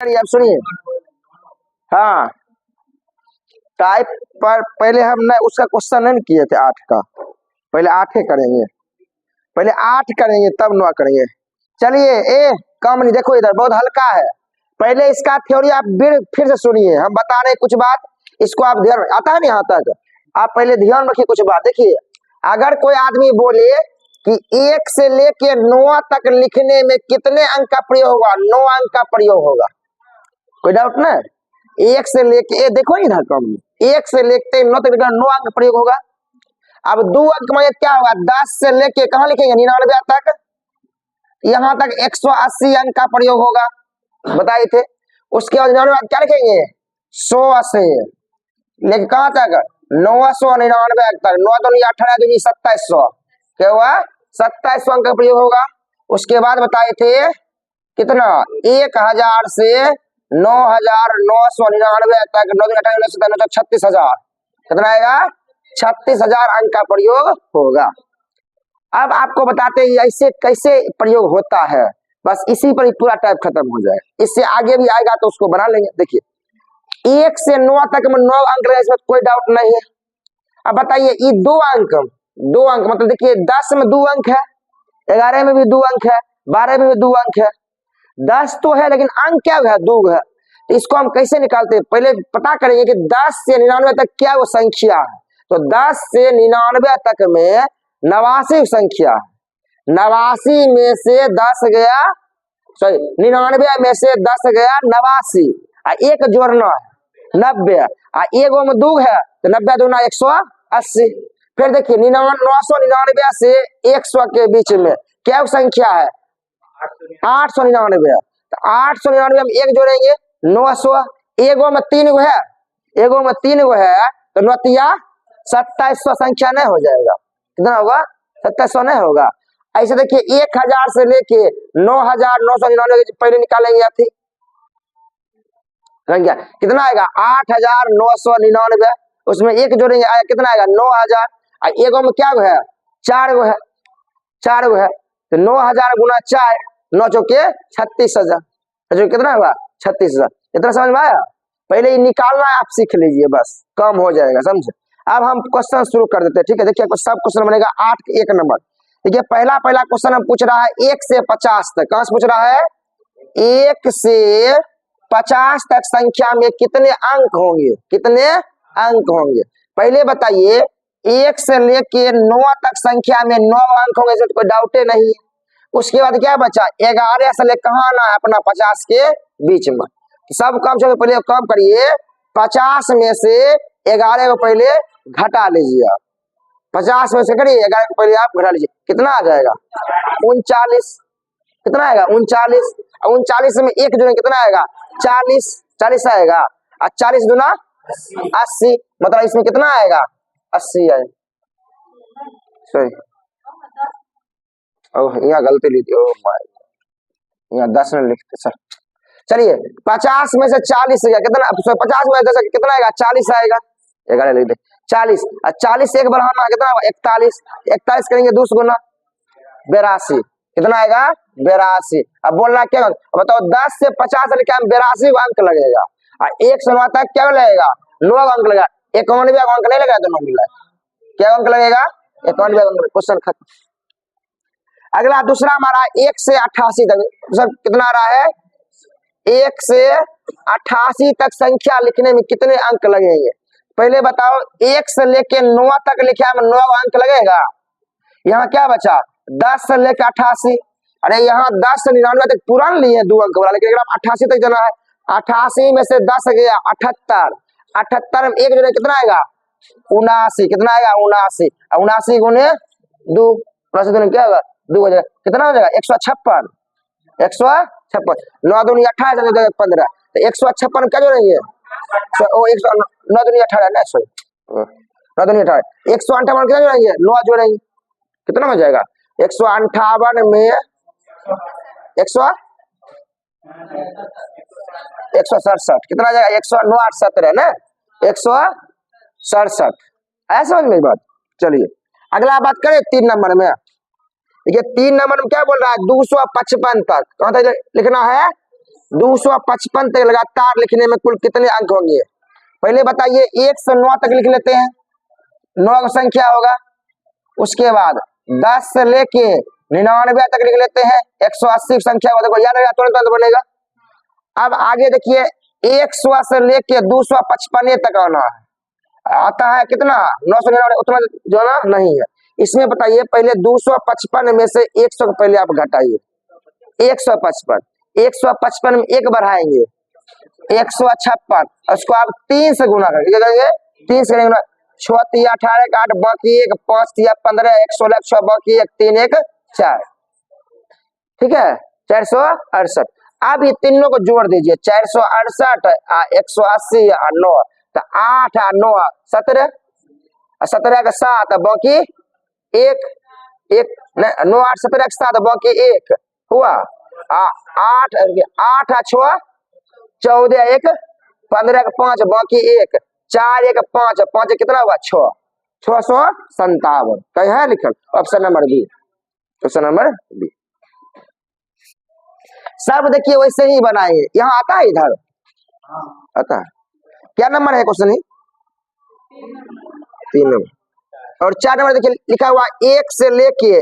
आप सुनिए। हाँ, टाइप पर पहले हम न उसका क्वेश्चन नहीं किए थे 8 का, पहले 8 करेंगे, पहले 8 करेंगे तब 9 करेंगे। चलिए ए कम नहीं, देखो इधर बहुत हल्का है। पहले इसका थ्योरी आप फिर से सुनिए, हम बता रहे कुछ बात, इसको आप ध्यान आता है ना यहाँ तक, आप पहले ध्यान रखिए कुछ बात। देखिए, अगर कोई आदमी बोले कि 1 से लेके 9 तक लिखने में कितने अंक का प्रयोग होगा, 9 अंक का प्रयोग होगा, कोई डाउट ना। 1 से लेके देखो इधर कम, 1 से लेके 9 तक 9 अंक प्रयोग होगा। अब 2 अंक में क्या होगा, 10 से लेके कहाँ लिखेंगे 99 तक, यहाँ तक 180 अंक का प्रयोग होगा, बताए थे। उसके बाद 99 क्या लिखेंगे 180, लेकिन कहाँ तक 999 तक, 9 दूनी 18 दूनी 2700, क्या हुआ 2700 अंक का प्रयोग होगा। उसके बाद बताए थे कितना 1000 से 9999 तक, 9 दूनी 18 36,000, कितना आएगा 36,000 अंक का प्रयोग होगा। अब आपको बताते हैं ऐसे कैसे प्रयोग होता है, बस इसी पर ही पूरा टाइप खत्म हो जाए। इससे आगे भी आएगा तो उसको बना लेंगे। देखिए 1 से 9 तक में 9 अंक है, इसमें कोई डाउट नहीं है। अब बताइए ये 2 अंक मतलब देखिए 10 में 2 अंक है, 11 में भी 2 अंक है, 12 में भी 2 अंक है, 10 तो है लेकिन अंक क्या है 2 है। तो इसको हम कैसे निकालते हैं, पहले पता करेंगे कि 10 से 99 तक क्या वो संख्या है। तो 10 से 99 तक में 89 संख्या है, 89 में से 10 गया, सॉरी 99 में से 10 गया 89, एक जोड़ना है 90, एगो में 2 है तो 90 दूना 180। फिर देखिए 999 से 100 के बीच में क्या संख्या है 899, तो 899 में 1 जोड़ेंगे 900, एगो में 3 गो है, एगो में 3 गो है तो 9 तिया 2700 संख्या नहीं हो जाएगा, कितना होगा 2700 नहीं होगा। ऐसे देखिए 1000 से लेके 9999 पहले निकालेंगे या थी कितना आएगा 8999, उसमें 1 जोड़ेंगे आया कितना आएगा 9000, एगो में क्या गो है 4 गो है, 4 गो है तो 9000 गुना 4, 9 चौके 36,000, जो कितना हुआ 36,000। इतना समझ में आया, पहले ये निकालना आप सीख लीजिए, बस कम हो जाएगा, समझे। अब हम क्वेश्चन शुरू कर देते हैं, ठीक है। देखिए सब क्वेश्चन बनेगा 8 के 1 नंबर। देखिए पहला क्वेश्चन हम पूछ रहा है 1 से 50 तक, कहां से पूछ रहा है 1 से 50 तक संख्या में कितने अंक होंगे, कितने अंक होंगे। पहले बताइए 1 से लेके 9 तक संख्या में 9 अंक होंगे, तो कोई डाउटे नहीं है। उसके बाद क्या बचा 11 से लेकर कहां आना है अपना 50 के बीच में, सब कम से पहले कम करिए, 50 में से 11 को पहले घटा लीजिए आप, 50 में से करिए 11 को पहले आप घटा लीजिए, कितना आ जाएगा 39, कितना आएगा 39, 39 में 1 जो है कितना आएगा 40, 40 आएगा, और 40 दूना 80, मतलब इसमें कितना आएगा 80 आएगा। सॉरी यहाँ गलती ली थी, यहाँ 10 में लिखते सर। चलिए 50 में से 40 गया कितना, 50 में 10 कितना आएगा 40 आएगा, 11 लिख दे 40, और 40 से 1 बढ़ाना कितना 41, 41 करेंगे 2 गुना 82, कितना आएगा 82। अब बोलना क्या बताओ 10 से 50 क्या 82 अंक लगेगा, और 1 से 9 तक क्या लगेगा 9 अंक लगेगा, 91 अंक नहीं लगेगा, दोनों मिला क्या अंक लगेगा 91 अंक। क्वेश्चन खत्म। अगला दूसरा हमारा 1 से 88 तक, सब कितना आ रहा है 1 से 88 तक संख्या लिखने में कितने अंक लगेंगे। पहले बताओ 1 से लेके 9 तक लिखा में 9 अंक लगेगा, यहाँ क्या बचा 10 से लेके 88, अरे यहाँ 10 से 99 तक पूरा लिए 2 अंक वाला, लेकिन अगर 88 तक जाना है, 88 में से 10 गया 78, 78 में 1 जो है कितना आएगा 79, कितना आएगा 79, 79 गुने 2 क्या होगा 2 हो जाएगा, कितना हो जाएगा 156, 156, 9 दूनी 28 15, तो 156 क्या जोड़ेंगे 9 दूनी 18 ना, सॉरी 9 दूनी 18, 158 क्या जोड़ेंगे 9 जोड़ेंगे, कितना हो जाएगा 158 में 167, कितना आ जाएगा 109 8 17 ना 167, ऐसा समझ में बात। चलिए अगला बात करें 3 नंबर में। देखिए 3 नंबर में क्या बोल रहा है 255 तक, कहां तक लिखना है 255 तक लगातार लिखने में कुल कितने अंक होंगे? पहले बताइए 1 से 9 तक लिख लेते हैं, 9 का संख्या होगा। उसके बाद 10 से लेके 99 तक लिख लेते हैं, 180 की संख्या होगा। देखो याद रहेगा, तुरंत बनेगा। अब आगे देखिए 100 से लेके 255 तक आना है, आता है कितना? 999, उतना जो ना नहीं है। इसमें बताइए पहले 255 में से 100 को पहले आप घटाइए, 155 155 में 1 बढ़ाएंगे 156, उसको आप 3 से गुना करेंगे, 3 से गुना, 6 3 18 8 बाकी 1 5 3 15 1 16 6 बाकी 1 3 1 4, ठीक है 468। अब ये तीनों को जोड़ दीजिए, 468 180 और 9, तो 8 और 9 17, 17 का 7 बाकी 1 1 9 8 17 का 7 बाकी 1 हुआ 8 8 6 14 1 15 का 5 बाकी 1 4 1 5 5 कितना हुआ 6 657 कहीं है लिखल? Option number B, option number B. सब देखिए वैसे ही बनाएंगे, यहाँ आता है, इधर आता है। क्या नंबर है क्वेश्चन? 3 नंबर। और 4 नंबर देखिए लिखा हुआ 1 से लेके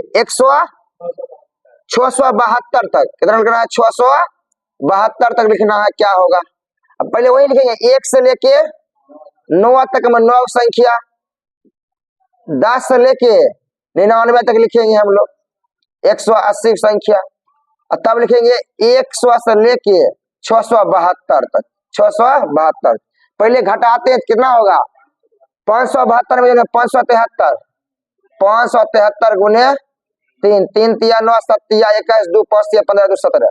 672 तक, कितना लिखना है? 672 तक लिखना है। क्या होगा? अब पहले वही लिखेंगे, 1 से लेके 9 तक में 9 संख्या, 10 से लेके 99 तक लिखेंगे हम लोग 180 संख्या, और तब लिखेंगे 100 से लेके 672 तक, 672। पहले घटाते हैं कितना होगा? 572 में 573, 573 गुने 3 3 तिया 9 7 तिया 21 2 5 तिया 15 2 17,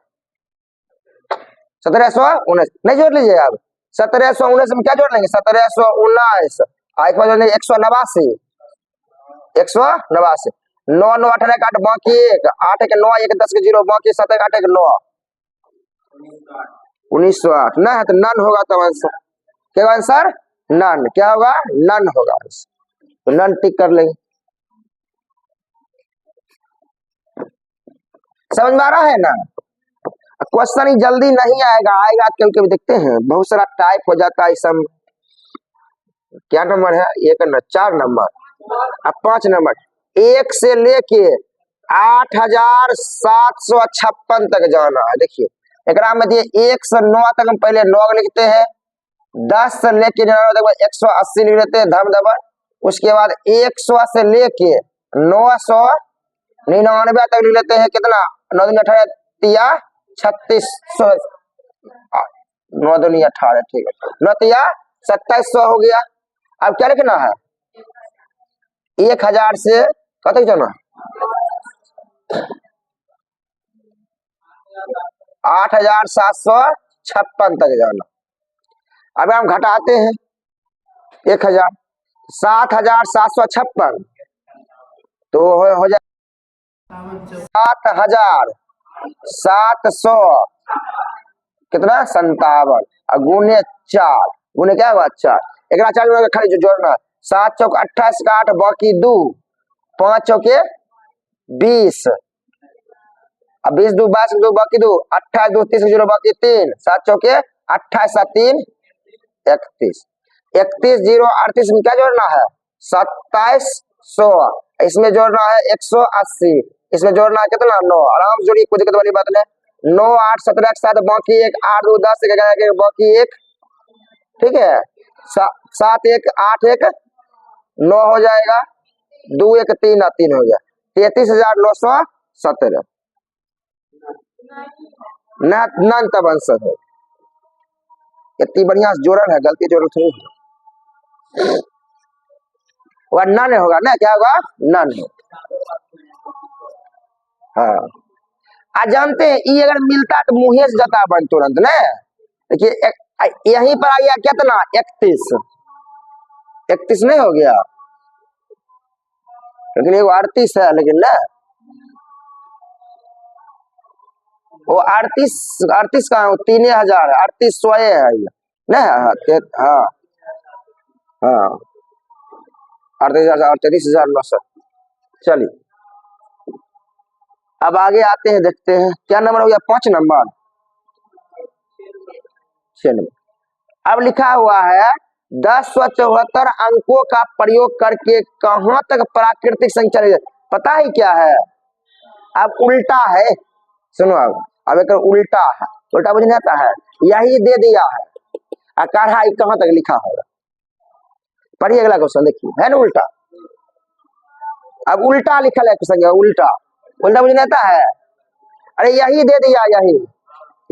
1719 नहीं जोड़ लीजिए आप, 1719 में क्या जोड़ लेंगे? 1719 एक बार जोड़ लेंगे 189, 189 9 9 18 8 बाकी 1 8 1 9 1 10 के 0 बाकी 7 8 1 9 1908 ना है तो नन होगा। तब आंसर क्या होगा? Answer none. क्या होगा? नन होगा। तो नन टिक कर लेंगे। समझ में आ रहा है ना? क्वेश्चन ही जल्दी नहीं आएगा, आएगा कभी कभी, देखते हैं बहुत सारा टाइप हो जाता है सब। क्या नंबर है? 1 न 4 नंबर। अब 5 नंबर, 1 से लेके 8756 तक जाना है। देखिए एकरा में दिए 1 से 9 तक हम पहले 9 लिखते हैं, 10 से लेके 180 लिख लेते हैं धम दबर। उसके बाद 100 से लेके 999 तक लिख लेते हैं, कितना? 9 दूनी 18 तिया 3600, 9 दूनी 18 ठीक है, 9 तिया 2700 हो गया। अब क्या लिखना है? 1000 से कत तक जाना? 8756 तक जाना। अब हम घटाते हैं 1000, 7756 तो हो जाए 7700 कितना? 57 गुने 4 गुने क्या हुआ? 4। एक 4 खाली जो जोड़ना, 7 चौक 28 का 8 बाकी 2 5 चौके 20, अब 20 2 22 2 बाकी 2 28 2 30 0 बाकी 3 7 चौके 28 7 3 31 31 0 38 में क्या जोड़ना है? 2700। इसमें जोड़ना है 180, इसमें जोड़ना है कितना? 9। आराम से जोड़िए, कोई दिक्कत वाली बात नहीं। 9 8 17 7 बाकी 1 8 2 10 11 बाकी 1, ठीक है 7 1 8 1 9 हो जाएगा, 2 1 3 3 हो गया, 33917 नन तब आंसर है। इतनी बढ़िया जोड़न है, गलती जोड़न थोड़ी है, वह नन होगा ना? क्या होगा? नन। हाँ आज जानते हैं ये अगर मिलता तो मुँह से जाता बन तुरंत ना। देखिए यहीं पर आ गया कितना? 31 नहीं हो गया, लेकिन ये 38 है, लेकिन ना वो 38 कहाँ? 3000 3800 है ना? हाँ 38,000 33,900। चलिए अब आगे आते हैं, देखते हैं क्या नंबर हो गया? 5 नंबर। 96। अब लिखा हुआ है 1074 अंकों का प्रयोग करके कहां तक प्राकृतिक संख्या लिखी जाए? पता है क्या है? अब उल्टा है, सुनो अब एक उल्टा है, उल्टा मुझे नहीं आता है, यही दे दिया है अकाढ़ा कहां तक लिखा होगा? पढ़िए अगला क्वेश्चन देखिए, है ना उल्टा। अब उल्टा लिखा है क्वेश्चन, उल्टा उल्टा मुझे नहीं आता है। अरे यही दे दिया,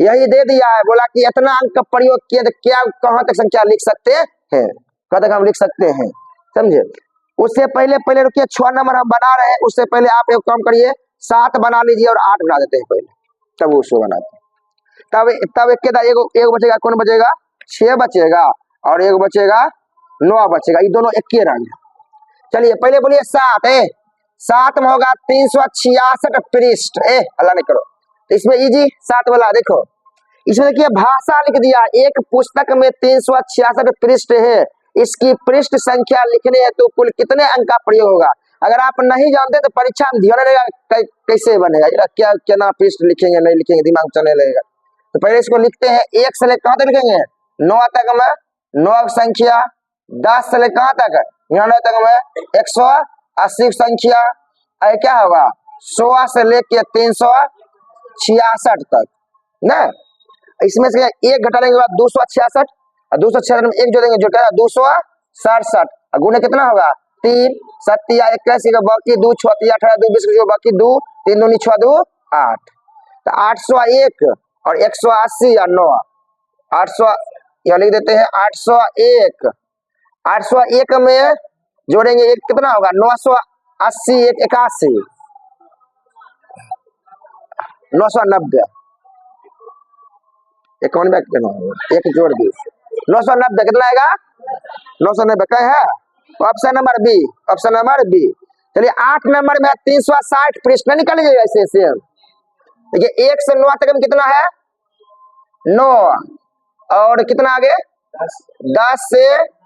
यही दे दिया है, बोला कि इतना अंक का प्रयोग किए तो क्या कहां तक संख्या लिख सकते हैं, कहां तक हम लिख सकते हैं, समझे। उससे पहले रुकिए, 6 नंबर हम बना रहे हैं, उससे पहले आप एक काम करिए, 7 बना लीजिए और 8 बना देते हैं पहले, तब उसको बनाते हैं। तब एक बचेगा, कौन बचेगा? 6 बचेगा और एक बचेगा 9 बचेगा, ये दोनों एक ही रंग। चलिए पहले बोलिए 7, 7 में होगा 366 पृष्ठ, अल्लाह ने करो, इसमें इजी 7 वाला देखो, इसमें देखिए भाषा लिख दिया, एक पुस्तक में 366 पृष्ठ है, इसकी पृष्ठ संख्या लिखने है तो कुल कितने अंक का प्रयोग होगा? अगर आप नहीं जानते तो परीक्षा में ध्यान रहेगा कैसे बनेगा, क्या क्या पृष्ठ लिखेंगे नहीं लिखेंगे, दिमाग चलने लगेगा। तो पहले इसको लिखते हैं, 1 से लेकर कहां तक लिखेंगे? 9 तक में 9 संख्या, 10 से लेकर कहां तक? 99 तक में 180 संख्या, क्या होगा? 16 से लेके 366 तक ना। इसमें से एक घटा लेंगे 266 और 266 में एक जोड़ेंगे, जो 267 और गुणे कितना होगा? 3 7 81 का बाकी 2 6 18 2 20 जो बाकी 2 3 2 6 2 8, तो 801 और 180 और 9 800, यह लिख देते हैं 801। 801 में जोड़ेंगे एक कितना होगा? 980 1 81 990, 91 एक जोड़ दी 990 कितना आएगा? 990 क्या है? Option number B, option number B. चलिए 8 नंबर में 360 पृष्ठ में निकल जाएगा ऐसे सेम। देखिए 1 से 9 तक में कितना है? 9 और कितना आगे? 10 से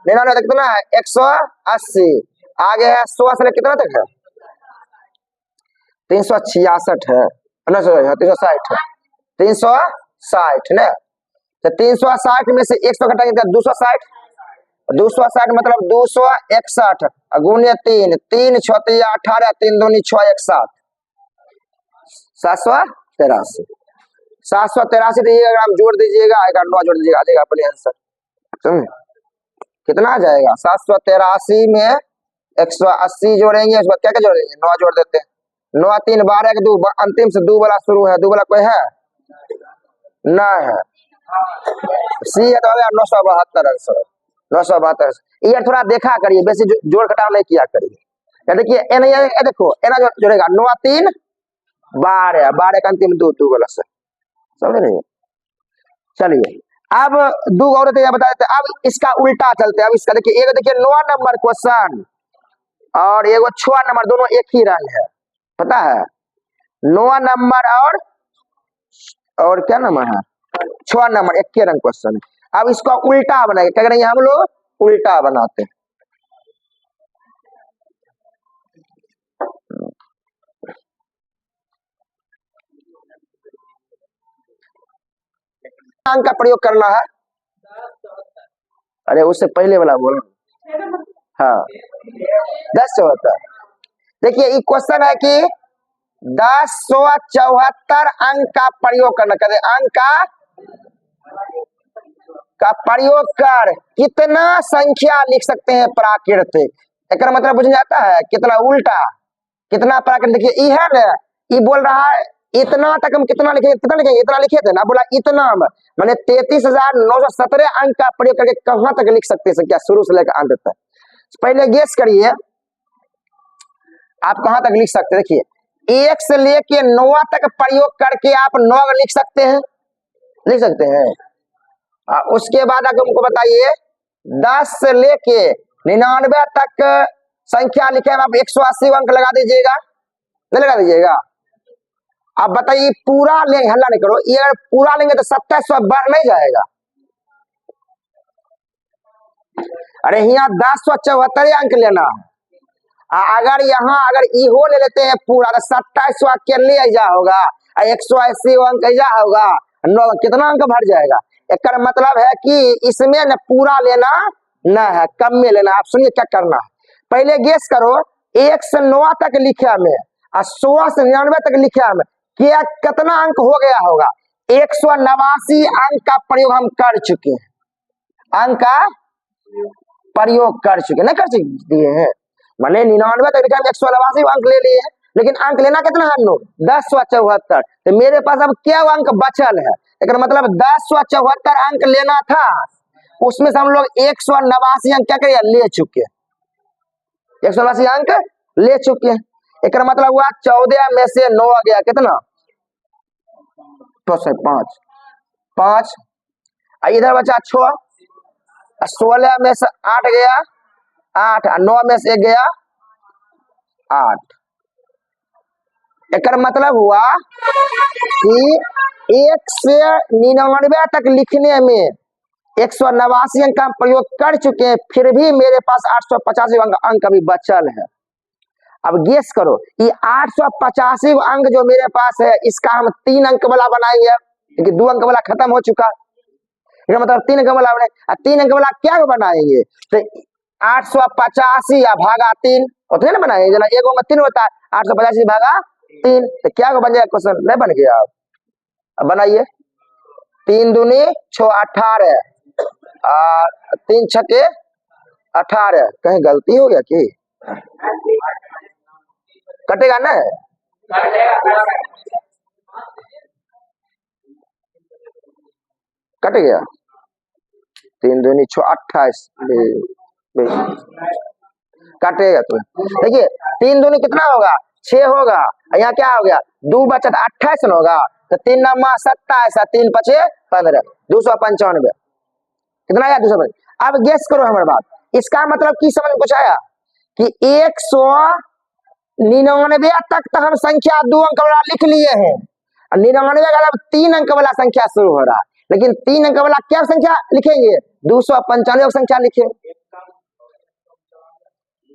99 तक कितना है? 180, आगे है 16 से कितना तक है? 366 है, 360 है, 360 ना। तो 360 में से 100 घटाएंगे 260, 260 मतलब 261 गुणे 3 3 6 18 3 2 6 1 7 783, 783 दीजिएगा, अगर आप जोड़ दीजिएगा आएगा 9 जोड़ दीजिएगा, आ जाएगा अपने आंसर, समझे कितना आ जाएगा? 783 में 180 जोड़ेंगे, उसके बाद क्या क्या जोड़ेंगे? 9 जोड़ देते हैं, 9 3 12 2, अंतिम से 2 वाला शुरू है, 2 वाला कोई है नहीं है, सी है तो 972 आंसर, 972। ये थोड़ा देखा करिए, वैसे जोड़ घटाव नहीं किया करिए। देखिए देखो एना जोड़ेगा 9 3 12 12 का अंतिम 2 2 वाला से, समझ रहे? चलिए अब 2 और बता देते, अब इसका उल्टा चलते हैं। अब इसका देखिए, एक देखिए 9 नंबर क्वेश्चन और एगो 6 नंबर, दोनों एक ही रंग है, पता है? 9 नंबर और क्या नंबर है? 6 नंबर एक ही रंग क्वेश्चन है। अब इसका उल्टा बनाएंगे, क्या करेंगे हम लोग? उल्टा बनाते हैं। अंक का प्रयोग करना है, अरे उससे पहले वाला बोलो, हाँ 1074। देखिए ये क्वेश्चन है कि 1074 अंक का प्रयोग करना, कहते अंक का प्रयोग कर कितना संख्या लिख सकते हैं प्राकृतिक? एक मतलब बुझ जाता है कितना उल्टा कितना प्राकृतिक। देखिए ये है ना, ये बोल रहा है इतना तक हम कितना लिखेंगे, कितना लिखेंगे? इतना लिखे थे ना, बोला इतना मैंने 33,917 अंक का प्रयोग करके कहां तक लिख सकते हैं संख्या, शुरू से लेकर अंत तक। पहले गेस करिए आप कहां तक लिख सकते हैं। देखिए 1 से लेके 9 तक प्रयोग करके आप 9 लिख सकते हैं, लिख सकते हैं। उसके बाद आगे हमको बताइए 10 से लेके 99 तक संख्या लिखे आप 180 अंक लगा दीजिएगा, नहीं लगा दीजिएगा? अब बताइए पूरा लेंगे, हल्ला नहीं करो, ये अगर पूरा लेंगे तो 2700 बढ़ नहीं जाएगा? अरे यहाँ 1074 अंक लेना है, अगर यहाँ अगर इहो ले लेते हैं पूरा तो 2700 के ले जा होगा, 180 अंक जा होगा, 9 कितना अंक भर जाएगा? एक मतलब है कि इसमें न पूरा लेना न है, कम में लेना। आप सुनिए क्या करना है, पहले गेस करो 1 से 9 तक लिखा में और 16 से 99 तक लिखा में क्या कितना अंक हो गया होगा। 189 अंक का प्रयोग हम कर चुके हैं, अंक का प्रयोग कर चुके, नहीं कर दिए हैं, मैंने 99 तक लिखा, 189 अंक ले लिए, लेकिन अंक लेना कितना है हम लोग 1074। तो मेरे पास अब क्या अंक बचल है, लेकिन मतलब 1074 अंक लेना था, उसमें से हम लोग 189 अंक क्या करिए ले चुके, 189 अंक ले चुके हैं। एक मतलब हुआ 14 में से 9 आ गया कितना, 5, इधर बचा 6, 16 में से 8 गया 8, 9 में से 1 गया 8। एक मतलब हुआ कि 1 से 99 तक लिखने में 189 अंक का प्रयोग कर चुके हैं, फिर भी मेरे पास 885 अंक अभी बचल है। अब गेस करो ये 885 अंक जो मेरे पास है, इसका हम 3 अंक वाला बनाएंगे, क्योंकि 2 अंक वाला खत्म हो चुका, मतलब 3 अंक वाला बने, 3 अंक वाला क्या बनाएंगे, तो 885 या भागा 3 उतने ना बनाएंगे, जना एगो में 3 होता है, 885 भागा 3, तो क्या बन जाएगा, क्वेश्चन नहीं बन गया। अब बनाइए, 3 दूनी 6 18, 3 छके 18, कहीं गलती हो गया कि कटेगा ना, कट गया, 3 दूनी 6 28 कटेगा। तो देखिए 3 दूनी कितना होगा 6 होगा, यहाँ क्या हो गया 2 बचत 28 न होगा, तो 3 नमा 27, 3 पचे 15, 295 कितना आया 295। अब गेस करो हमारे बात, इसका मतलब की समझ में कुछ आया कि 199 तक तो हम संख्या 2 अंक वाला लिख लिए हैं, 99 का 3 अंक वाला संख्या शुरू हो रहा है, लेकिन 3 अंक वाला क्या संख्या लिखेंगे 295 संख्या लिखे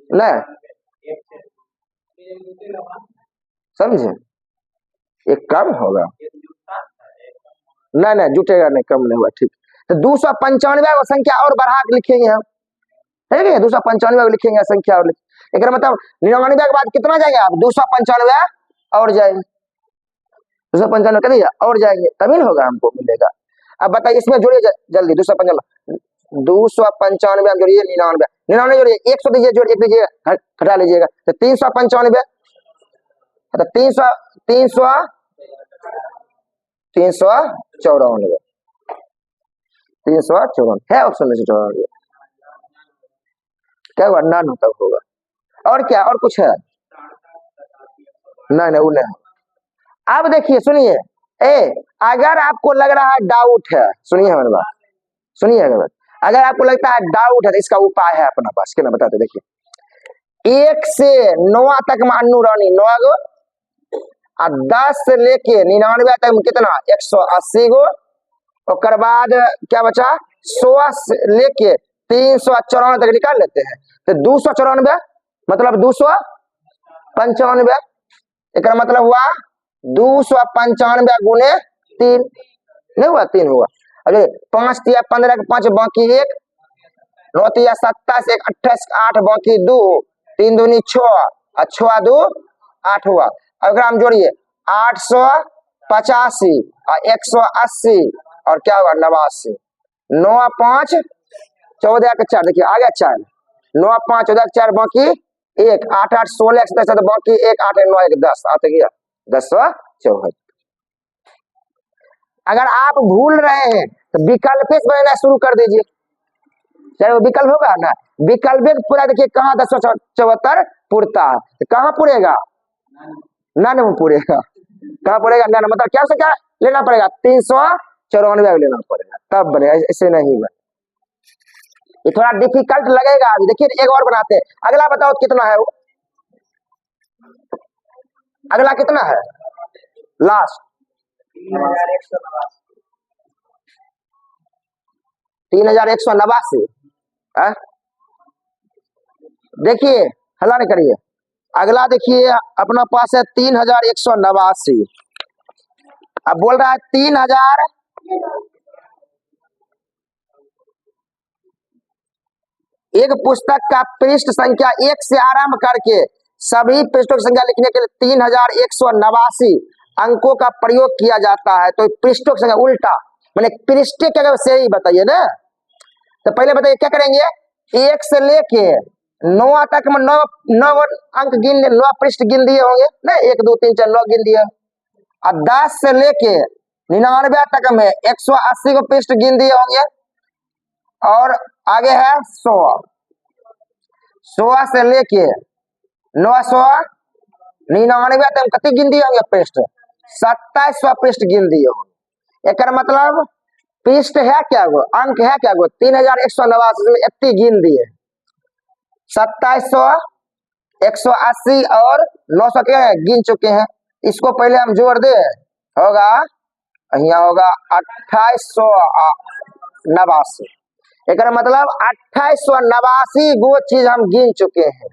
नहीं, समझे, ये कम होगा, नहीं नहीं जुटेगा नहीं, कम नहीं हुआ, ठीक। तो 295 संख्या और बढ़ा के लिखेंगे हम, ठीक है 295 लिखेंगे संख्या और एक मतलब 99 के बाद कितना जाएंगे आप 295 और जाएंगे, 295 कर दिया और जाएंगे, तभी ना होगा हमको मिलेगा। अब बताइए इसमें जोड़िए जल्दी, 295 आप जोड़िए 99 जोड़िए, 100 दीजिए, जोड़ 1 दीजिए, घटा लीजिएगा, तो 395, तो 354 है ऑप्शन में से 94, क्या हुआ ना तब होगा, और क्या और कुछ है, नहीं नहीं वो नहीं। अब देखिए सुनिए, अगर आपको लग रहा है डाउट है, सुनिए हमारी बात, सुनिए अगर आपको लगता है डाउट है तो इसका उपाय है अपना पास, क्या बताते, देखिए 1 से 9 तक मानू रानी 9 गो, और 10 से लेके 99 तक कितना 180 गो, और बाद क्या बचा 100 से लेके 394 तक निकाल लेते हैं, तो 294 मतलब 295, एक मतलब हुआ 295 गुने 3, नहीं हुआ 3 हुआ, अरे 5 तिया 15 के 5 बाकी 1, 9 तिया 27 1 28 8 बाकी 2, 3 दूनी 6 और 6 2 8 हुआ। अगर हम जोड़िए 885 और 180 और क्या होगा 89, 9 5 14 के 4, देखिए आ गया 4, 9 5 14 के 4 बाकी 1, 8 8 16 10 बाकी 1, 8 9 1 10 आता गया 1074। अगर आप भूल रहे हैं तो विकल्प बनाना शुरू कर दीजिए, चाहे वो विकल्प होगा ना, विकल्प पूरा देखिए कहाँ 1074 पुरता है, तो कहाँ पुरेगा ना में पुरेगा, कहाँ पड़ेगा ना, मतलब क्या से क्या लेना पड़ेगा 394 लेना पड़ेगा तब बनेगा, ऐसे नहीं बने। ये थोड़ा डिफिकल्ट लगेगा, अभी देखिए एक और बनाते हैं, अगला बताओ कितना है वो, अगला कितना है लास्ट 3189, देखिए हल्ला नहीं करिए, अगला देखिए अपना पास है 3189, अब बोल रहा है 3000 एक पुस्तक का पृष्ठ संख्या 1 से आरंभ करके सभी पृष्ठों की संख्या लिखने के लिए 3189 अंकों का प्रयोग किया जाता है। तो पृष्ठों की संख्या उल्टा मैंने पृष्ठ क्या से ही बताइए ना। तो पहले बताइए क्या करेंगे, 1 से लेके 9 तक में 9 अंक गिन, 9 पृष्ठ गिन दिए होंगे ना, 1 2 3 4 9 गिन दिए। अब 10 से लेके 99 तक में 180 को पृष्ठ गिन दिए होंगे। और आगे है 100 से लेके 999 तक कितने गिन दिए होंगे पृष्ठ, 2700 पृष्ठ गिन दिए होंगे। एक मतलब पृष्ठ है क्या गो, अंक है क्या गो, 3189 में इतनी गिन दिए, 2700 180 और 900 के गिन चुके हैं। इसको पहले हम जोड़ दे, होगा यहाँ होगा 2889। एक मतलब 2889 गो चीज हम गिन चुके हैं,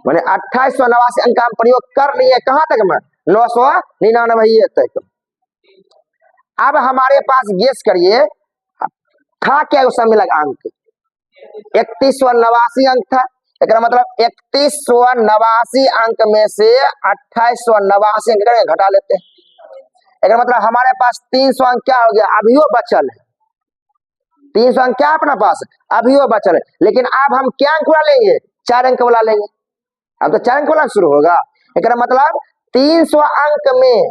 मैंने 2889 अंक हम प्रयोग कर लिए कहां तक में, 999 तक। अब हमारे पास गेस करिए था क्या उस समय लगा अंक, 3189 अंक था। एक मतलब 3189 अंक में से 2889 अंक घटा लेते हैं। एक मतलब हमारे पास 300 अंक क्या हो गया, अभियो बचल है। 300 अंक क्या अपना पास अभियो बचल है। लेकिन अब हम क्या अंक वाला लेंगे, 4 अंक वाला लेंगे। अब तो 4 अंक वाला शुरू होगा। एक मतलब 300 अंक में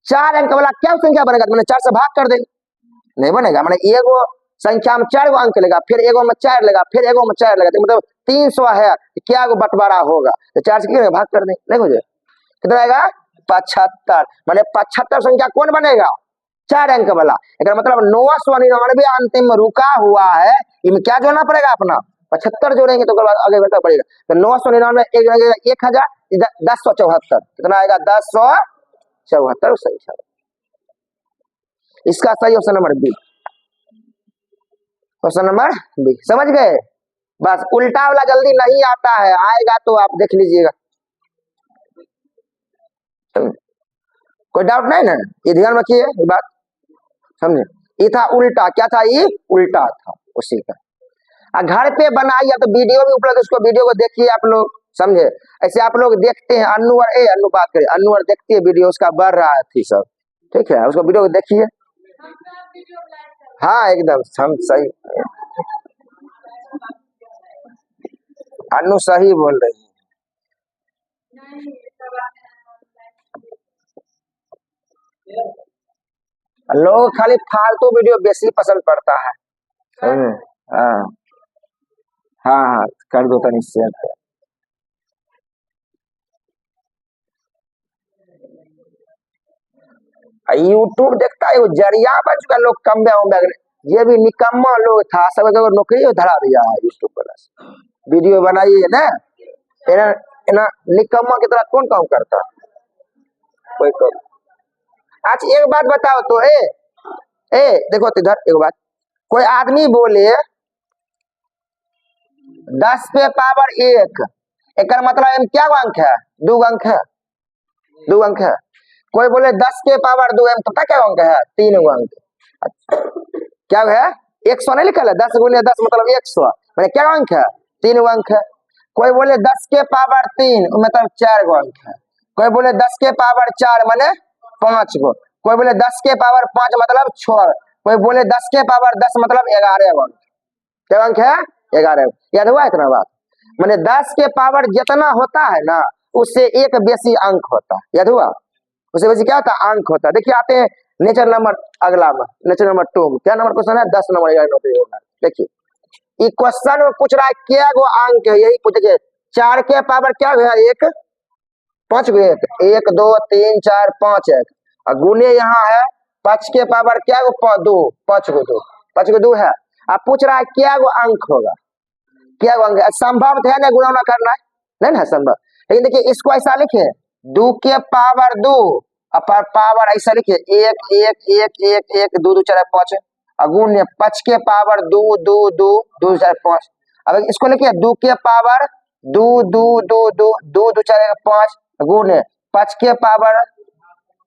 4 अंक वाला क्या संख्या बनेगा, तो मैंने 4 से भाग कर देंगे, नहीं बनेगा। मैंने एगो संख्या में 4 अंक लेगा, फिर एगो में 4 लेगा, फिर एगो में 4 लेगा, तो मतलब 300 है, क्या गो बंटवारा होगा, तो 4 से भाग कर देंगे, नहीं हो जाए कितना आएगा 75। मैंने 75 संख्या कौन बनेगा, 4 अंक वाला। एक मतलब 999 अंतिम में रुका हुआ है, इनमें क्या जोड़ना पड़ेगा अपना 75 जोड़ेंगे तो आगे बढ़ना पड़ेगा। तो 999 1000 1074 कितना आएगा 1074 संख्या। इसका सही option number B, question number B. समझ गए, बस उल्टा वाला जल्दी नहीं आता है, आएगा तो आप देख लीजिएगा। कोई डाउट नहीं ना, ये ध्यान रखिए बात, समझे। ये था उल्टा, क्या था ये उल्टा था उसी का। घर पे बनाइए तो वीडियो भी उपलब्ध, उसको वीडियो को देखिए आप लोग, समझे। ऐसे आप लोग देखते हैं अन्नू और अन्नू बात करें, अन्नू और देखती है वीडियो, उसका बढ़ रहा है थी सब, ठीक है, उसको वीडियो को देखिए। हाँ एकदम हम सही, अन्नू सही बोल रही है। लोग खाली फालतू वीडियो बेसी पसंद पड़ता है, समझे। हाँ हाँ हाँ कर दो तनी शेयर। यूट्यूब देखता है वो जरिया बन चुका, लोग कम ये भी निकम्मा लोग था, सब नौकरी धरा दिया है यूट्यूब पर, वीडियो बनाइए ना, इना निकम्मा की तरह कौन काम करता, कोई कर। अच्छा एक बात बताओ तो, देखो इधर एक बात, कोई आदमी बोले 10 पे पावर 1, एक मतलब क्या अंक है, 2 अंक है, 2 अंक है। कोई बोले 10 के पावर 2, पता क्या अंक है, 3 अंक। क्या है 100 नहीं लिखा है, 10 गुने 10 मतलब 100, मैंने क्या अंक है 3 अंक है। कोई बोले 10 के पावर 3 मतलब 4 अंक है। कोई बोले 10 के पावर 4 माने 5 गो। कोई बोले 10 के पावर 5 मतलब 6। कोई बोले 10 के पावर 10 मतलब 11 अंक। क्या अंक है 11। याद हुआ इतना बात, मैंने 10 के पावर जितना होता है ना उससे एक बेसी अंक होता है, याद हुआ, उससे बेसी क्या होता है अंक होता है। देखिए आते हैं नेचर नंबर, अगला नेचर नंबर 2 क्या नंबर क्वेश्चन है 10 नंबर 11 देखिए ये क्वेश्चन में पूछ रहा है क्या गो अंक है, यही पूछे 4 के पावर क्या है 1, 5 गो 1 2 3 4 5 1 और गुने यहाँ है 5 के पावर क्या गो 2, 5 गो 2, 5 गो 2 है। अब पूछ रहा है क्या गो अंक होगा, क्या गो अंक है, संभव है ना गुणा करना है, नहीं ना संभव। लेकिन देखिए इसको ऐसा लिखे 2 के पावर 2 अपर पावर ऐसा लिखिए 1 1 1 1 1 2 2 4 5 अगुण 5 के पावर 2 2 2 2 4 5। अब इसको लिखिए 2 के पावर 2 2 2 2 2 2 4 5 गुण 5 के पावर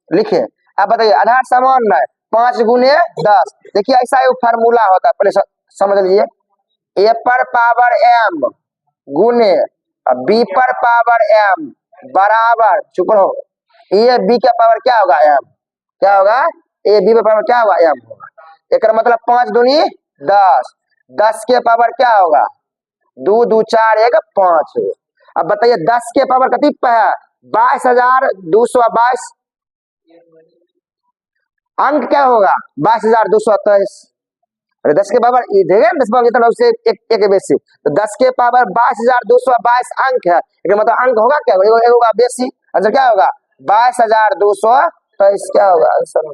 लिखिए। अब बताइए आधार समान है 5 गुने 10। देखिए ऐसा एक फार्मूला होता है, पहले समझ लीजिए ए पर पावर m गुने b पर पावर m बराबर, चुप रहो, ए बी का पावर क्या होगा m, क्या होगा ए बी पर पावर क्या होगा m होगा। एक मतलब 5 दूनी 10, 10 के पावर क्या होगा 2 2 4 1 5। अब बताइए 10 के पावर कितनी पे है 22,222, अंक क्या होगा 22,223। अरे 10 के पावर देगा 10 पावर जितना उससे एक बेसी, तो 10 के पावर 22,222 अंक है, मतलब अंक होगा क्या होगा बेसी, आंसर क्या होगा 22,223 क्या होगा आंसर।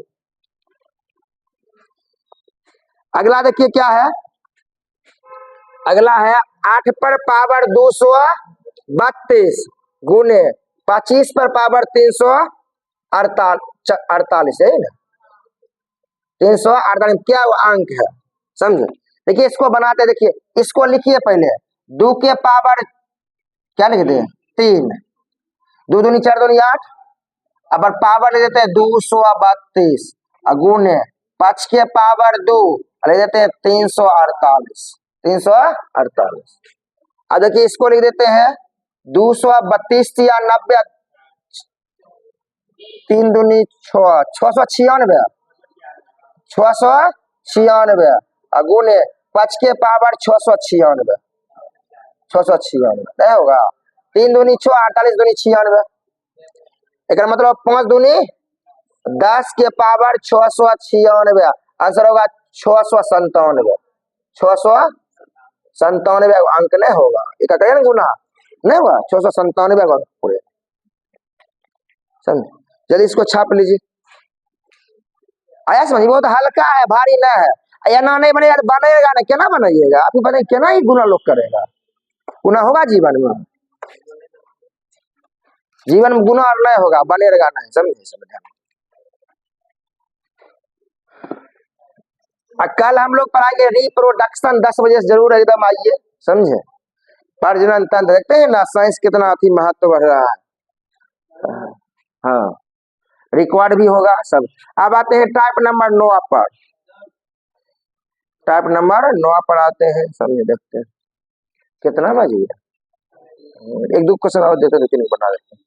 अगला देखिए क्या है, अगला है 8 पर पावर 232 गुने 25 पर पावर 348 है ना, 348 क्या वो अंक है, समझे। देखिए इसको बनाते, देखिए इसको लिखिए पहले 2 के पावर क्या लिखते हैं 3, 2 दूनी 4 दूनी 8, अब पावर ले देते हैं 232 गुने 5 के पावर 2 ले देते हैं 348। अब देखिए इसको लिख देते हैं 232 या 90, 3 दूनी 6, 696 गुने 5 के पावर 696 नहीं होगा, 3 दूनी 6 48 दूनी 96, एक मतलब 5 दूनी 10 के पावर 696, आंसर होगा 697, 697 अंक नहीं होगा, इसका करें ना गुना नहीं होगा 697 पूरे, समझ। जल्दी इसको छाप लीजिए, आया समझ, बहुत हल्का है भारी ना है, या ना नहीं बनेगा बनेगा ना, क्या बनाइएगा आप बताइए, क्या ही गुना लोग करेगा, गुना होगा जीवन में, जीवन में गुना नहीं होगा बनेगा नहीं, समझे समझ। कल हम लोग पढ़ाएंगे रिप्रोडक्शन 10 बजे से जरूर एकदम आइए, समझे। प्रजनन तंत्र देखते हैं ना, साइंस कितना अति महत्व बढ़ रहा है, हाँ रिकॉर्ड भी होगा सब। अब आते हैं टाइप नंबर 9 पर, टाइप नंबर 9 पर आते हैं, समझे। देखते हैं कितना बजे, एक दो क्वेश्चन और देते लेकिन बना देते हैं,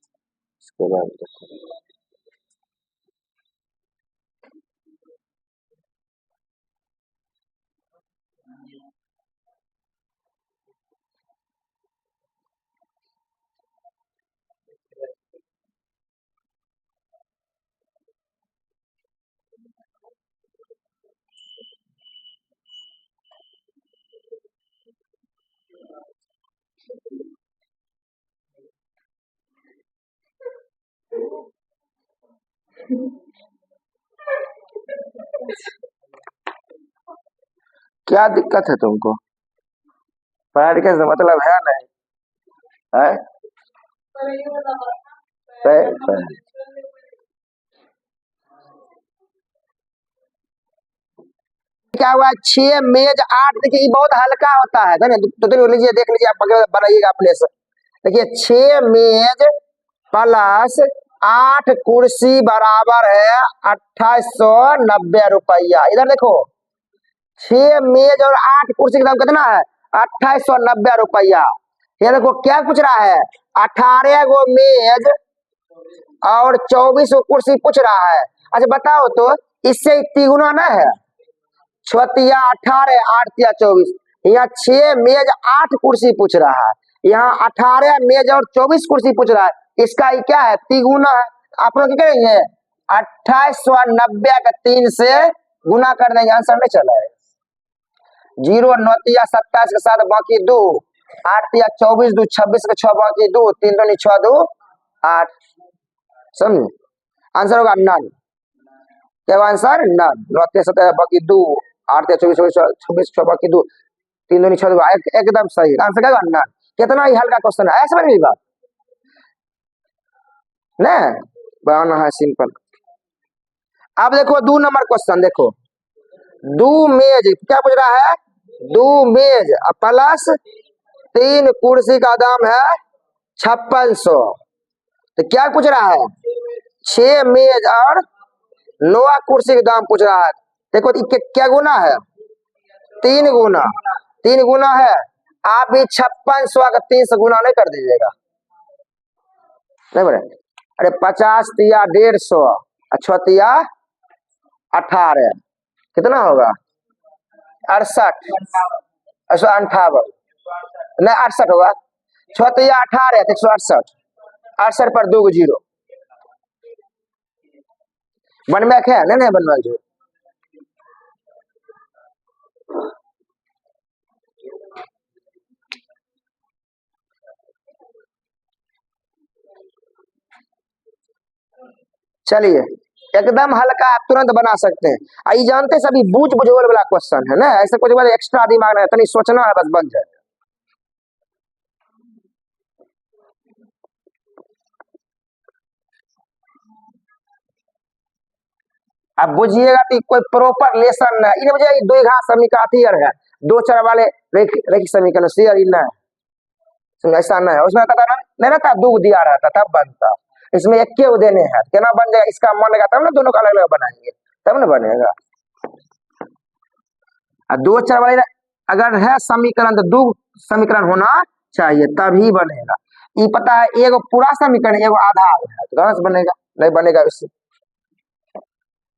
इसके बाद देखते हैं। क्या दिक्कत है तुमको, पढ़ाई लिखाई से मतलब है नहीं है, क्या हुआ 6 मेज 8, देखिए ये बहुत हल्का होता है ना, तो लीजिए देख लीजिए आप बनाइएगा अपने से। देखिए 6 मेज प्लस 8 कुर्सी बराबर है 2890 रुपया। इधर देखो 6 मेज और 8 कुर्सी का दाम कितना है 2890 रुपया। ये देखो क्या पूछ रहा है 18 गो मेज और 24 गो कुर्सी पूछ रहा है। अच्छा बताओ तो इससे तिगुना ना है, 6 18 8 24, यहाँ 6 मेज 8 कुर्सी पूछ रहा है, यहाँ 18 मेज और 24 कुर्सी पूछ रहा है, इसका ही क्या है तिगुना है। आप लोग क्या करेंगे 2890 का 3 से गुना कर देंगे, आंसर नहीं चला है। 0 9 27 के साथ बाकी 2, 8 24 2 26 के 6 बाकी 2, 3 2 6 2 8, समझे। आंसर होगा नन, क्या आंसर नन। 9 7 बाकी 2, 8 24 26 6 बाकी 2, 3 2 6 2 एकदम सही आंसर क्या होगा नन। कितना ही हल्का क्वेश्चन है, समझ में बात ना, बनाना है सिंपल। अब देखो 2 नंबर क्वेश्चन देखो, 2 मेज क्या पूछ रहा है 2 मेज प्लस 3 कुर्सी का दाम है 5600। तो क्या पूछ रहा है 6 मेज और 9 कुर्सी का दाम पूछ रहा है। देखो क्या गुना है 3 गुना, 3 गुना है, आप भी 5600 का 3 से गुना नहीं कर दीजिएगा, नहीं बोले? अरे 50 तिया 150, 6 तिया 18, कितना होगा? 68, 58, नहीं 68 होगा, 6 तिया 18 168, 68 पर 2 जीरो। बनमैक है नहीं बनमैक जो चलिए एकदम हल्का आप तुरंत बना सकते हैं। आई जानते सभी बूझ बुझोल वाला क्वेश्चन है ना, ऐसे कुछ बात एक्स्ट्रा दिमाग नहीं, तनी सोचना है बस बन जाए। अब बुझिएगा कि कोई प्रॉपर लेसन ना इन वजह दो घा समीकरण थियर है, 2 चर वाले रेखिक समीकरण शेयर इन है, ऐसा नहीं है उसमें कहता नहीं रहता, दूध दिया रहता तब बनता, इसमें एक के देने हैं, क्या बन जाएगा इसका मन लगा तब ना दोनों का अलग अलग बनाएंगे तब ना बनेगा। 2 चर वाले अगर है समीकरण तो 2 समीकरण होना चाहिए तभी बनेगा। ये पता है एगो पूरा समीकरण एगो आधार है तो कहां से बनेगा, नहीं बनेगा इससे।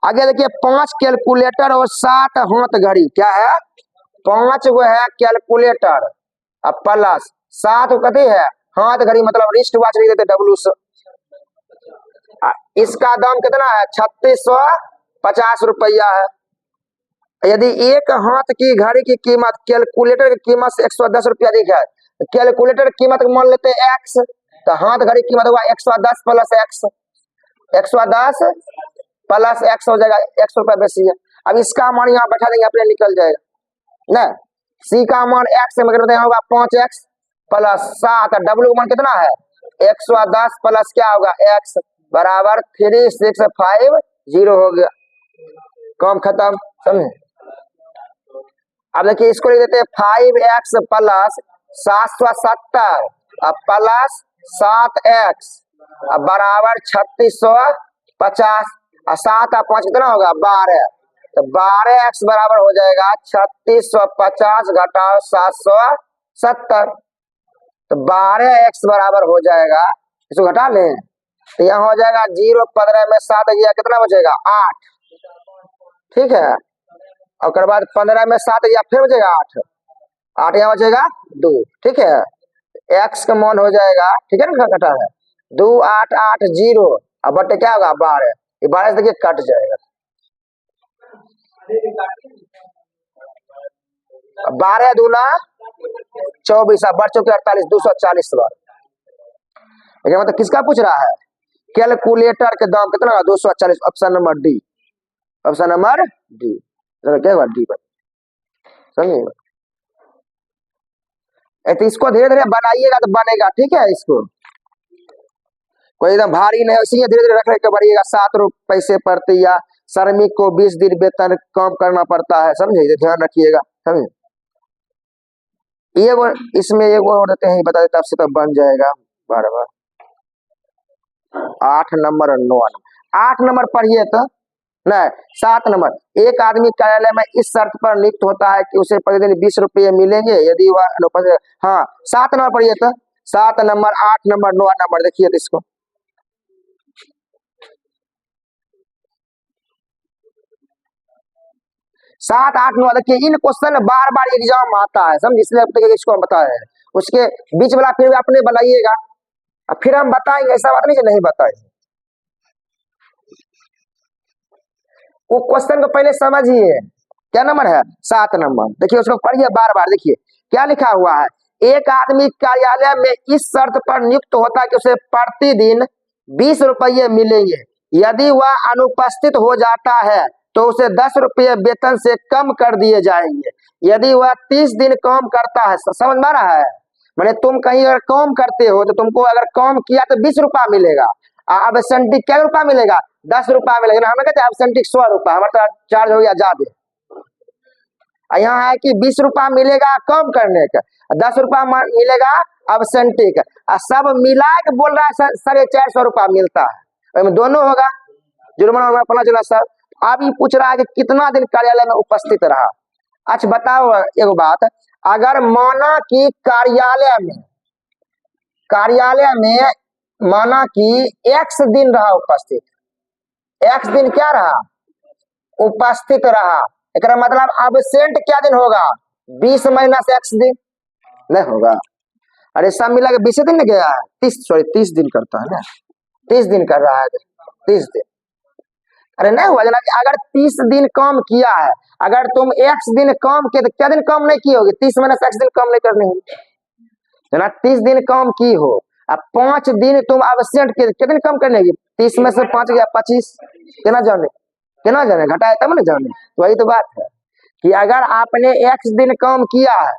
आगे देखिए 5 कैलकुलेटर और 7 हाथ घड़ी, क्या है 5 गो है कैलकुलेटर अब प्लस 7 कथी है हाथ घड़ी, मतलब रिस्ट वॉच लिख देते डब्लू से। इसका दाम कितना है 3650 रुपया है। यदि एक हाथ की घड़ी की कीमत कैलकुलेटर की कीमत से 110 रुपया अधिक है, कैलकुलेटर की कीमत मान लेते हैं एक्स, तो हाथ घड़ी की कीमत हुआ 110 प्लस एक्स, 110 प्लस एक्स हो जाएगा, 100 रुपया बेसी है। अब इसका मान यहाँ बैठा देंगे अपने निकल जाएगा ना, सी का मान एक्स में होगा 5x प्लस 7, डब्ल्यू का मान कितना है 110 प्लस क्या होगा एक्स बराबर 3650 हो गया, काम खत्म, समझे। अब देखिए इसको लिख देते हैं 5x प्लस 770 प्लस 7x बराबर 3650 और 7 और 5 कितना होगा 12, तो 12x बराबर हो जाएगा 3650 घटाओ 770, तो 12x बराबर हो जाएगा, इसको घटा लें तो यहाँ हो जाएगा 0, 15 में 7 गया कितना बचेगा 8, ठीक है। और बाद 15 में 7 गया फिर बचेगा 8, 8 यहाँ बचेगा 2, ठीक है। x का मान हो जाएगा, ठीक है ना, घटा है 2 8 8 0 अब बटे क्या होगा 12, ये 12 से देखिए कट जाएगा, 12 दूना 24 बढ़ चुके 48, 240 बार। मतलब किसका पूछ रहा है कैलकुलेटर के दाम कितना 240, option number D, option number D, क्या हुआ डी पर, समझिएगा। तो इसको धीरे धीरे बनाइएगा तो बनेगा, ठीक है। इसको कोई एकदम भारी नहीं, इसी धीरे धीरे रख रख के बढ़िएगा। 7 पैसे प्रति या श्रमिक को 20 दिन वेतन कम करना पड़ता है, समझे, ध्यान रखिएगा, समझे। ये वो इसमें एक और देते हैं बता देते आपसे, तब बन जाएगा बार बार। 8 नंबर और 9 नंबर, 8 नंबर पढ़िए तो नहीं 7 नंबर, एक आदमी कार्यालय में इस शर्त पर नियुक्त होता है कि उसे प्रतिदिन 20 रुपये मिलेंगे यदि वह अनुपस्थित, हाँ 7 नंबर पढ़िए तो 7 नंबर 8 नंबर 9 नंबर देखिए तो इसको 7 8 9 देखिए इन क्वेश्चन बार बार एग्जाम में आता है, समझ, इसलिए इसको हम बता रहे हैं। उसके बीच वाला फिर आपने बनाइएगा, फिर हम बताएंगे, ऐसा बात नहीं कि नहीं बताएंगे। वो क्वेश्चन को पहले समझिए, क्या नंबर है 7 नंबर, देखिए उसको पढ़िए बार बार, देखिए क्या लिखा हुआ है। एक आदमी कार्यालय में इस शर्त पर नियुक्त होता है कि उसे प्रतिदिन 20 रुपये मिलेंगे, यदि वह अनुपस्थित हो जाता है तो उसे 10 रुपये वेतन से कम कर दिए जाएंगे, यदि वह 30 दिन काम करता है, समझ में आ रहा है। मैंने तुम कहीं अगर काम करते हो तो तुमको अगर काम किया तो 20 रुपया मिलेगा, अब एबसेंटी क्या रुपया मिलेगा 10 रुपया मिलेगा, हमें कहते हैं एबसेंटी 100 रुपया, हमारा तो चार्ज हो गया ज्यादा। यहाँ है कि 20 रुपया मिलेगा काम करने का, 10 रुपया मिलेगा एबसेंटी का, सब मिला के बोल रहा है 450 रुपया मिलता है, दोनों होगा जुर्माना पता चला सर। अब ये पूछ रहा है कि कितना दिन कार्यालय में उपस्थित रहा। अच्छा बताओ एगो बात, अगर माना कि कार्यालय में माना कि x दिन रहा उपस्थित, x दिन क्या रहा उपस्थित रहा, एक मतलब एब्सेंट क्या दिन होगा 20 माइनस x दिन नहीं होगा। अरे सब मिला के 20 दिन गया है 30 दिन करता है ना, 30 दिन कर रहा है 30 दिन। अरे नहीं हुआ जना, अगर 30 दिन काम किया है, अगर तुम x दिन काम किए तो क्या दिन काम नहीं की होगी, 30 माइनस x दिन काम नहीं करनी होगी जना। 30 दिन काम की हो, अब 5 दिन तुम एब्सेंट किए, कितने दिन काम करने की, 30 में से 5 गया 25, केना जाने घटाए तब ना जाने। तो वही तो बात है कि अगर आपने x दिन काम किया है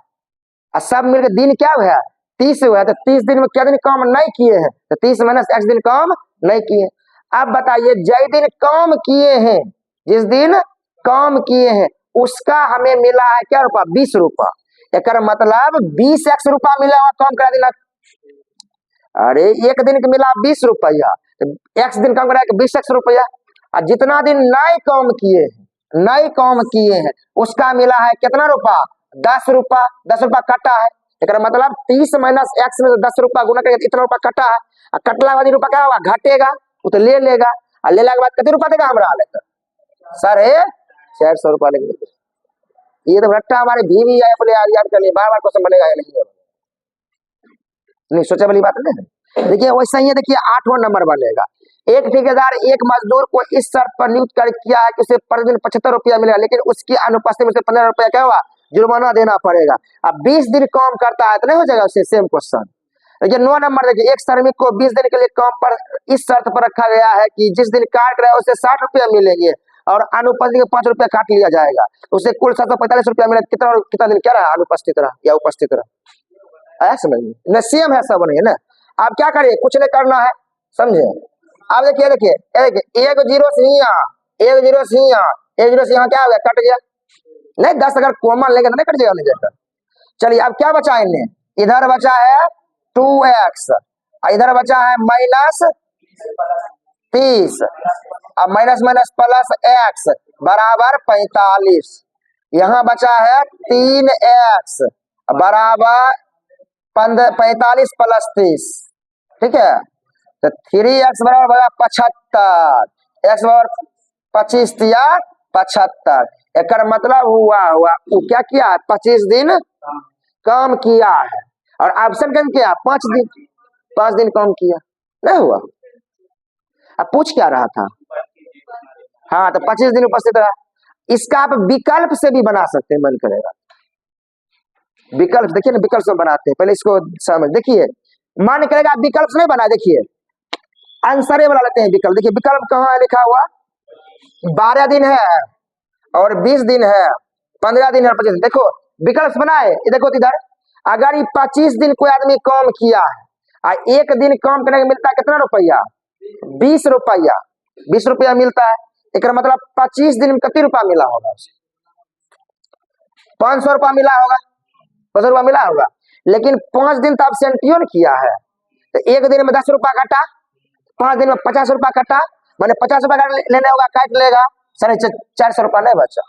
और सब मिलकर दिन क्या हुआ 30 हुआ, तो 30 दिन में क्या दिन काम नहीं किए हैं, तो 30 माइनस x दिन काम नहीं किए। अब बताइए जय दिन काम किए हैं, जिस दिन काम किए हैं उसका हमें मिला है क्या रुपया 20 रुपया, एक मतलब 20x रुपया मिला हुआ काम करा देना। अरे एक दिन का मिला 20 रुपया, तो x दिन काम करा 20x रुपया, और जितना दिन नए काम किए हैं उसका मिला है कितना रुपया 10 रुपया, 10 रुपया कटा है, एक मतलब 30 माइनस x में 10 रुपया गुना करके इतना रुपया कटा है, और कटला के बाद रुपया क्या होगा घटेगा, वो तो ले लेगा, और ले के बाद कितने रुपया देगा हमरा लेकर सर है 400 रुपया लेंगे। ये तो रट्टा हमारे भी आए बोले याद कर लिए, बार बार क्वेश्चन बनेगा या नहीं सोचे वाली बात नहीं है। देखिए वैसा ही है, देखिए 8वां नंबर बनेगा, एक ठेकेदार एक मजदूर को इस शर्त पर नियुक्त कर किया है कि उसे प्रतिदिन 75 रुपया मिलेगा, लेकिन उसकी अनुपस्थिति में उसे 15 रुपया क्या हुआ जुर्माना देना पड़ेगा। अब 20 दिन काम करता है तो नहीं हो जाएगा उससे सेम क्वेश्चन। देखिए 9 नंबर देखिए, एक श्रमिक को 20 दिन के लिए काम पर इस शर्त पर रखा गया है कि जिस दिन कार्य करे उसे 60 रुपया मिलेंगे और अनुपस्थित के 5 रुपया काट लिया जाएगा, उसे कुल 745 रुपया मिलेगा। कितना दिन क्या रहा अनुपस्थित रहा या उपस्थित रहा, ऐसा समझ सेम है सब नहीं है ना। अब क्या करिए, कुछ नहीं करना है समझे। अब देखिए 1 0 से यहाँ 1 0 से यहाँ क्या हो गया कट गया, नहीं 10 अगर कॉमन लेंगे तो नहीं कट जाएगा नहीं जाएगा। चलिए अब क्या बचा इन्हें, इधर बचा है 2x, इधर बचा है माइनस 30, अब माइनस माइनस प्लस x बराबर 45, यहाँ बचा है 3x बराबर 45 प्लस 30, ठीक है। तो 3x बराबर 75, x बराबर 25 या 75, एक मतलब हुआ वो क्या किया है 25 दिन काम किया है, और ऑप्शन कम किया 5 दिन काम किया, नहीं हुआ। अब पूछ क्या रहा था, हाँ तो 25 दिन उपस्थित रहा। इसका आप विकल्प से भी बना सकते हैं, मन करेगा विकल्प, देखिए ना विकल्प से बनाते हैं, पहले इसको समझ देखिए, मन करेगा विकल्प से नहीं बना, देखिए आंसर वाला लेते हैं विकल्प। देखिए विकल्प कहाँ है लिखा हुआ, 12 दिन है और 20 दिन है, 15 दिन है 25 दिन। देखो विकल्प बनाए, ये देखो इधर, अगर ये 25 दिन कोई आदमी काम किया है और एक दिन काम करने का मिलता है कितना रुपया 20 रुपया, 20 रुपया मिलता है, एक मतलब 25 दिन में कितने रुपया मिला होगा, 500 रुपया मिला होगा, 500 रुपया मिला होगा। लेकिन 5 दिन तो एब्सेंटियों ने किया है, तो एक दिन में 10 रुपया कटा, 5 दिन में 50 रुपया कटा, मैंने 50 रुपया लेने होगा काट लेगा, 450 रुपया नहीं बचा।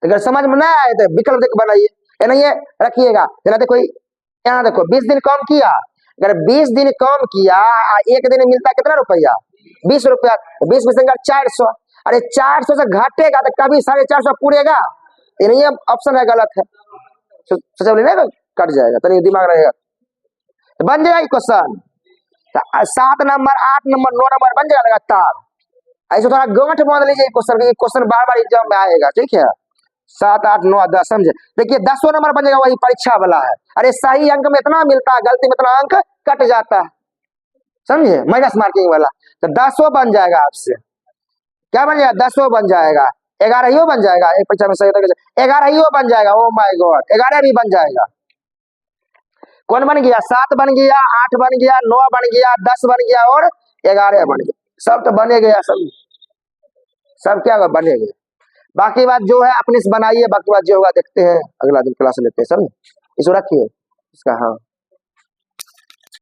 अगर समझ में ना आए तो विकल्प देख बनाइए, नहीं रखिएगा। देखो यहाँ देखो 20 दिन काम किया, अगर 20 दिन काम किया एक दिन मिलता कितना रुपया 20 रुपया, 20 में 400, अरे 400 से घटेगा तो कभी 450 पूरेगा, ये नहीं ऑप्शन है गलत है, सोचा नहीं कट जाएगा, तो दिमाग रहेगा तो बन जाएगा क्वेश्चन। 7 नंबर 8 नंबर 9 नंबर बन जाएगा लगातार, ऐसे थोड़ा गांठ बांध लीजिए क्वेश्चन बार बार एग्जाम में आएगा, ठीक है। 7 8 9 10 समझे। देखिए 10वां नंबर बन जाएगा, वही परीक्षा वाला है, अरे सही अंक में इतना मिलता है, गलती में इतना अंक कट जाता है, समझे माइनस मार्किंग वाला। तो 10वां बन जाएगा आपसे, क्या बन जाएगा 10वां बन जाएगा, 11 बन जाएगा, एक परीक्षा में सही 11 बन जाएगा, ओ माय गॉड 11 भी बन जाएगा। कौन बन गया 7 बन गया, 8 बन गया, 9 बन गया, 10 बन गया और 11 बन गया, सब तो बने गया, सब क्या बने गए। बाकी बात जो है अपने से बनाइए, बाकी बात जो होगा देखते हैं अगला दिन क्लास लेते हैं, समझे। इसको रखिए इसका, हाँ।